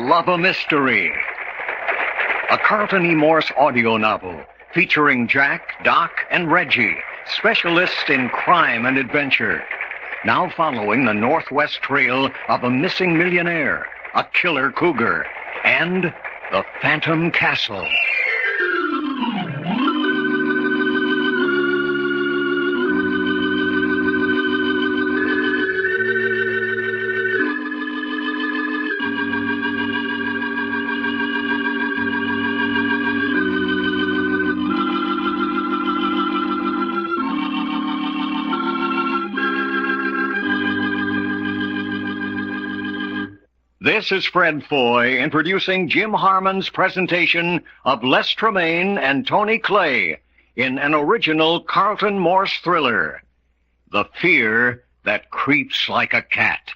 love a mystery. A Carlton E. Morse audio novel featuring Jack, Doc, and Reggie, specialists in crime and adventure. Now following the northwest trail of a missing millionaire, a killer cougar, and the Phantom Castle. This is Fred Foy introducing Jim Harmon's presentation of Les Tremaine and Tony Clay in an original Carlton Morse thriller, The Fear That Creeps Like a Cat.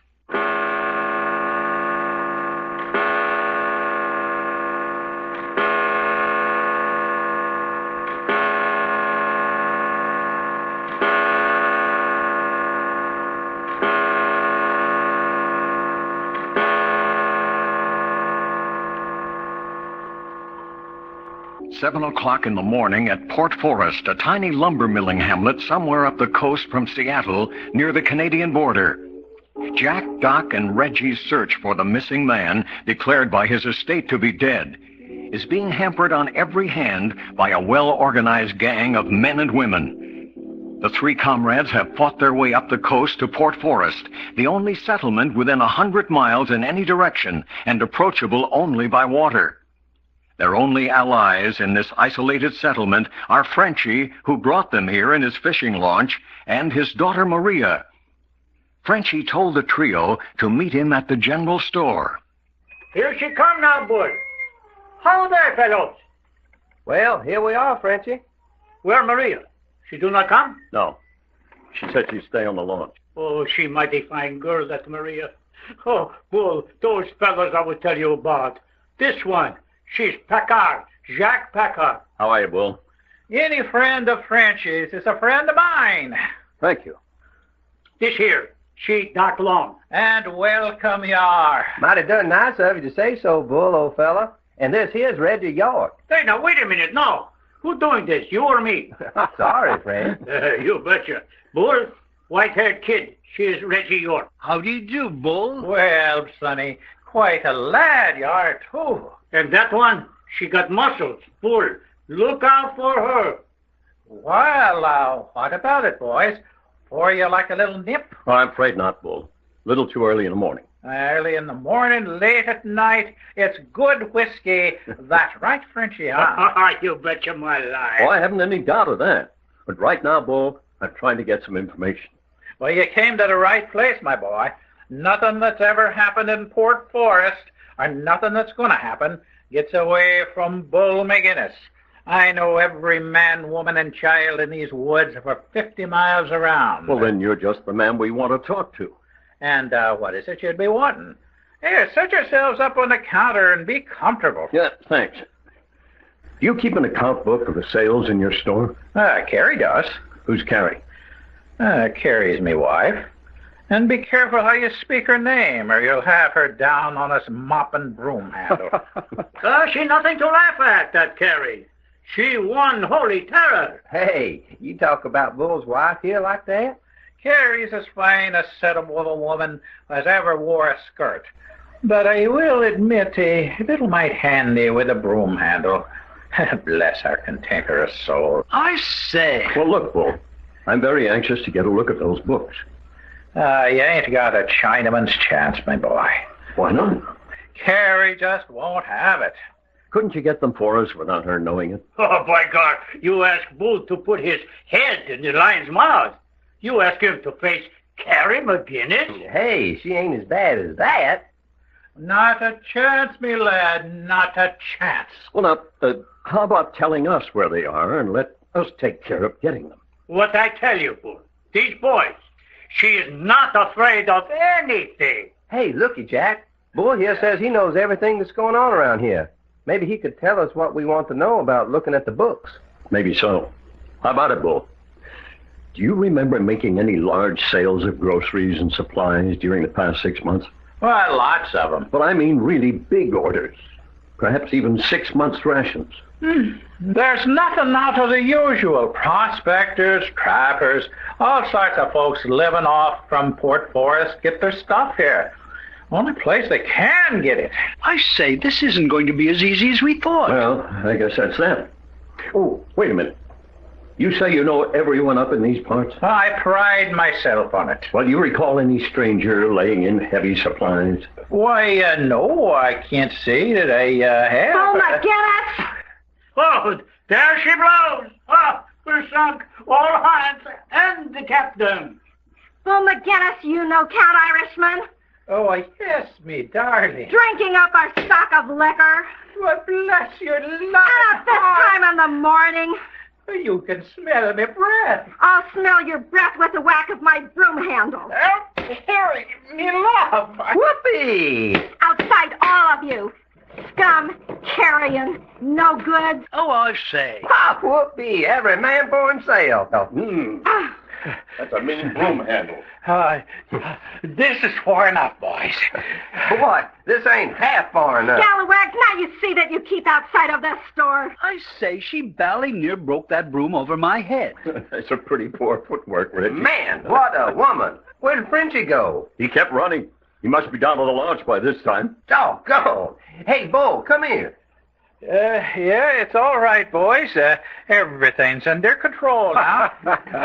7 o'clock in the morning at Port Forest, a tiny lumber milling hamlet somewhere up the coast from Seattle near the Canadian border. Jack, Doc, and Reggie's search for the missing man, declared by his estate to be dead, is being hampered on every hand by a well-organized gang of men and women. The three comrades have fought their way up the coast to Port Forest, the only settlement within 100 miles in any direction and approachable only by water. Their only allies in this isolated settlement are Frenchie, who brought them here in his fishing launch, and his daughter Maria. Frenchie told the trio to meet him at the general store. Here she come now, boy. How there, fellows? Well, here we are, Frenchie. Where Maria? She do not come? No. She said she'd stay on the launch. Oh, she mighty fine girl, that Maria. Oh, Bull, those fellows I would tell you about. This one, she's Packard, Jacques Packard. How are you, Bull? Any friend of Frenchie's is a friend of mine. Thank you. This here, she Doc Long. And welcome you are. Mighty done nice of you to say so, Bull, old fella. And this here's Reggie York. Hey, now, wait a minute, no. Who doing this, you or me? Sorry, friend. You betcha. Bull, white-haired kid, she is Reggie York. How do you do, Bull? Well, Sonny, quite a lad you are, too. And that one, she got muscles. Bull, look out for her. Well, what about it, boys? For you like a little nip? Oh, I'm afraid not, Bull. A little too early in the morning. Early in the morning, late at night, it's good whiskey. That's right, Frenchie, huh? You betcha my life. Oh, I haven't any doubt of that. But right now, Bull, I'm trying to get some information. Well, you came to the right place, my boy. Nothing that's ever happened in Port Forest, or nothing that's going to happen, gets away from Bull McGinnis. I know every man, woman, and child in these woods for 50 miles around. Well, then you're just the man we want to talk to. And what is it you'd be wanting? Here, set yourselves up on the counter and be comfortable. Yeah, thanks. Do you keep an account book of the sales in your store? Carrie does. Who's Carrie? Carrie's me wife. And be careful how you speak her name, or you'll have her down on us mopping broom handle. She nothing to laugh at, that Carrie. She one holy terror. Hey, you talk about Bull's wife here like that? Carrie's as fine a set of a woman as ever wore a skirt. But I will admit a little might handy with a broom handle. Bless her cantankerous soul. I say. Well, look, Bull, I'm very anxious to get a look at those books. You ain't got a Chinaman's chance, my boy. Why not? Carrie just won't have it. Couldn't you get them for us without her knowing it? Oh, by God, you ask Bull to put his head in the lion's mouth. You ask him to face Carrie McGinnis? Hey, she ain't as bad as that. Not a chance, me lad, not a chance. Well, now, how about telling us where they are and let us take care of getting them? What I tell you, Bull, these boys, she is not afraid of anything. Hey, looky, Jack. Bull here says he knows everything that's going on around here. Maybe he could tell us what we want to know about looking at the books. Maybe so. How about it, Bull? Do you remember making any large sales of groceries and supplies during the past 6 months? Well, lots of them. But I mean really big orders. Perhaps even 6 months' rations. There's nothing out of the usual. Prospectors, trappers, all sorts of folks living off from Port Forest get their stuff here. Only place they can get it. I say, this isn't going to be as easy as we thought. Well, I guess that's that. Oh, wait a minute. You say you know everyone up in these parts? I pride myself on it. Well, do you recall any stranger laying in heavy supplies? Why, no, I can't say that I have. Oh, McGinnis! Oh, there she blows. Oh, we're sunk. All hands and the captain. Oh, McGinnis, you know Count Irishman. Oh, yes, me darling. Drinking up our stock of liquor. Well, bless your love. And at this time in the morning. You can smell me breath. I'll smell your breath with the whack of my broom handle. Oh, Harry, me love. Whoopee! Outside, all of you. Scum, carrion, no good. Oh, I say. Ha! Whoopee! Every man for himself. That's a mean broom handle. This is far enough, boys. Boy, this ain't half far enough. Scalawags, now you see that you keep outside of this store. I say, she bally near broke that broom over my head. That's a pretty poor footwork, Reggie. Man, what a woman. Where did Frenchie go? He kept running. He must be down to the launch by this time. Doggone. Hey, Bull, come here. Yeah, it's all right, boys. Everything's under control now.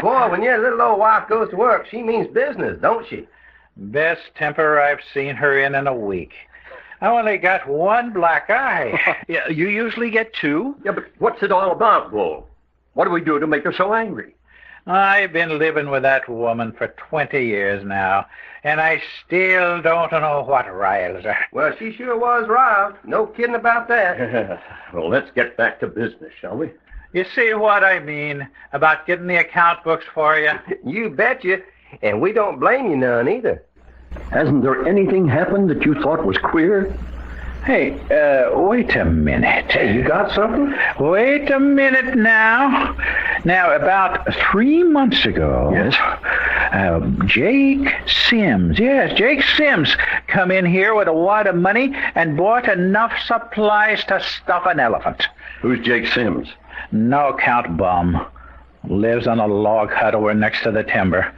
Boy, when your little old wife goes to work, she means business, don't she? Best temper I've seen her in a week. I only got one black eye. Yeah, you usually get two? Yeah, but what's it all about, Bull? What do we do to make her so angry? I've been living with that woman for 20 years now, and I still don't know what riles her. Well, she sure was riled. No kidding about that. Well, let's get back to business, shall we? You see what I mean about getting the account books for you? You betcha. And we don't blame you none either. Hasn't there anything happened that you thought was queer? Hey, wait a minute. Hey, you got something? Wait a minute now. Now, about 3 months ago... Yes? Jake Sims come in here with a wad of money and bought enough supplies to stuff an elephant. Who's Jake Sims? No count bum. Lives on a log hut over next to the timber,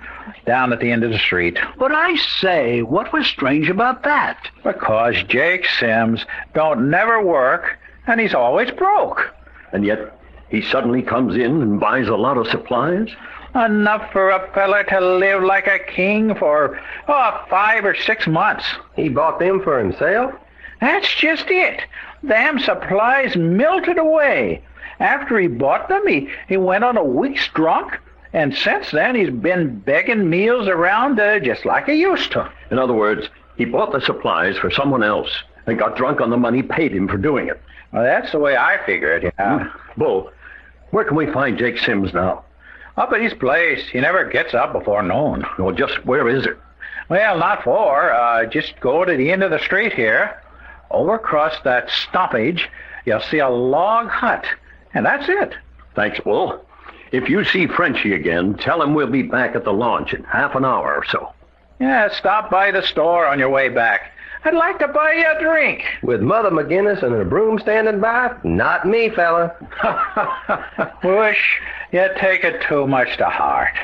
down at the end of the street. But I say, what was strange about that? Because Jake Sims don't never work, and he's always broke. And yet he suddenly comes in and buys a lot of supplies? Enough for a fella to live like a king for 5 or 6 months. He bought them for himself? That's just it. Them supplies melted away. After he bought them, he went on a week's drunk, and since then he's been begging meals around just like he used to. In other words, he bought the supplies for someone else and got drunk on the money paid him for doing it. Well, that's the way I figure it, yeah. Bull, where can we find Jake Sims now? Up at his place. He never gets up before noon. Well, just where is it? Well, not far. Just go to the end of the street here. Over across that stoppage, you'll see a log hut. And that's it. Thanks, Bull. If you see Frenchie again, tell him we'll be back at the launch in half an hour or so. Yeah, stop by the store on your way back. I'd like to buy you a drink. With Mother McGinnis and a broom standing by? Not me, fella. Wish you take it too much to heart.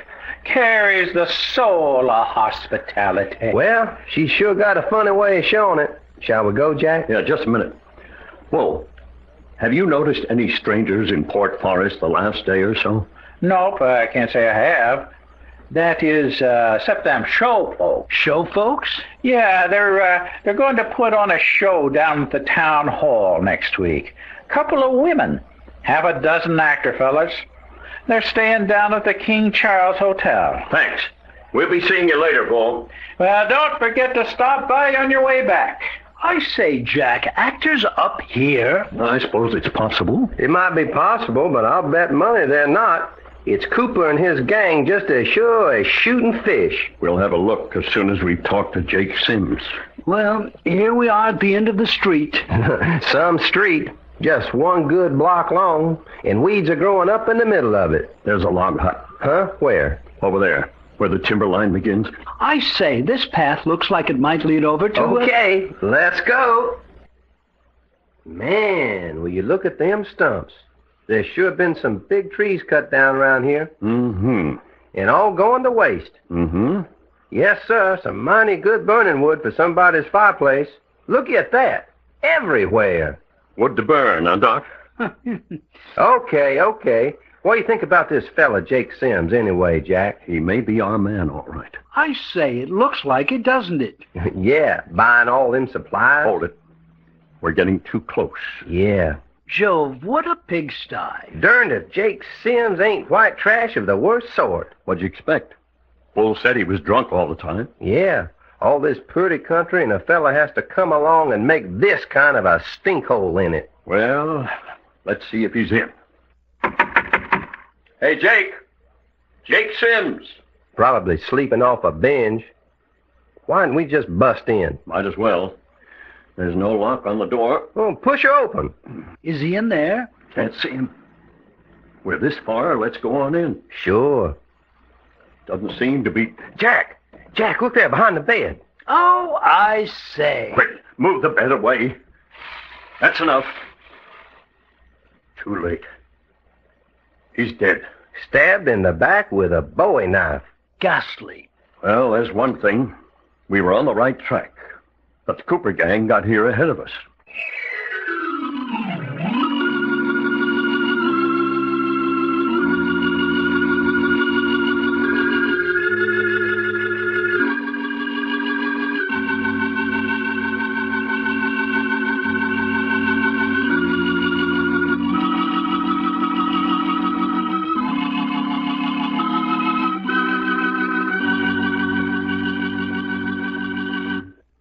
Carries the soul of hospitality. Well, she sure got a funny way of showing it. Shall we go, Jack? Yeah, just a minute. Whoa. Have you noticed any strangers in Port Forest the last day or so? Nope, I can't say I have. That is, except them show folks. Show folks? Yeah, they're going to put on a show down at the town hall next week. Couple of women. Half a dozen actor fellas. They're staying down at the King Charles Hotel. Thanks. We'll be seeing you later, Bull. Well, don't forget to stop by on your way back. I say, Jack, actors up here? I suppose it's possible. It might be possible, but I'll bet money they're not. It's Cooper and his gang just as sure as shooting fish. We'll have a look as soon as we talk to Jake Sims. Well, here we are at the end of the street. Some street, just one good block long, and weeds are growing up in the middle of it. There's a log hut. Huh? Where? Over there, where the timber line begins? I say, this path looks like it might lead over to... Okay, let's go. Man, will you look at them stumps? There's sure been some big trees cut down around here. Mm-hmm. And all going to waste. Mm-hmm. Yes, sir, some mighty good burning wood for somebody's fireplace. Look at that. Everywhere. Wood to burn, huh, Doc? Okay. What do you think about this fella, Jake Sims, anyway, Jack? He may be our man, all right. I say, it looks like it, doesn't it? Yeah, buying all them supplies. Hold it. We're getting too close. Yeah. Jove, what a pigsty. Darned if Jake Sims ain't white trash of the worst sort. What'd you expect? Bull said he was drunk all the time. Yeah, all this pretty country and a fella has to come along and make this kind of a stinkhole in it. Well, let's see if he's in. Hey, Jake. Jake Sims. Probably sleeping off a binge. Why didn't we just bust in? Might as well. There's no lock on the door. Oh, push her open. Is he in there? Can't see him. We're this far. Let's go on in. Sure. Doesn't seem to be... Jack, look there behind the bed. Oh, I say. Quick, move the bed away. That's enough. Too late. He's dead. Stabbed in the back with a Bowie knife. Ghastly. Well, there's one thing. We were on the right track. But the Cooper gang got here ahead of us.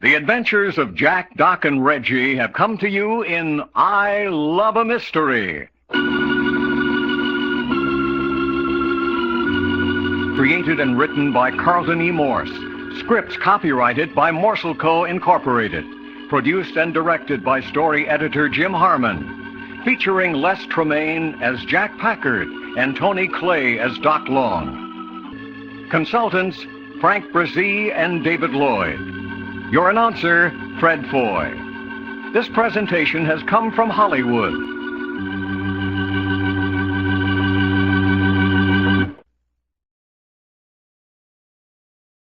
The adventures of Jack, Doc, and Reggie have come to you in I Love a Mystery. Created and written by Carlton E. Morse. Scripts copyrighted by Morsel Co. Incorporated. Produced and directed by story editor Jim Harmon. Featuring Les Tremaine as Jack Packard and Tony Clay as Doc Long. Consultants Frank Brzee and David Lloyd. Your announcer, Fred Foy. This presentation has come from Hollywood.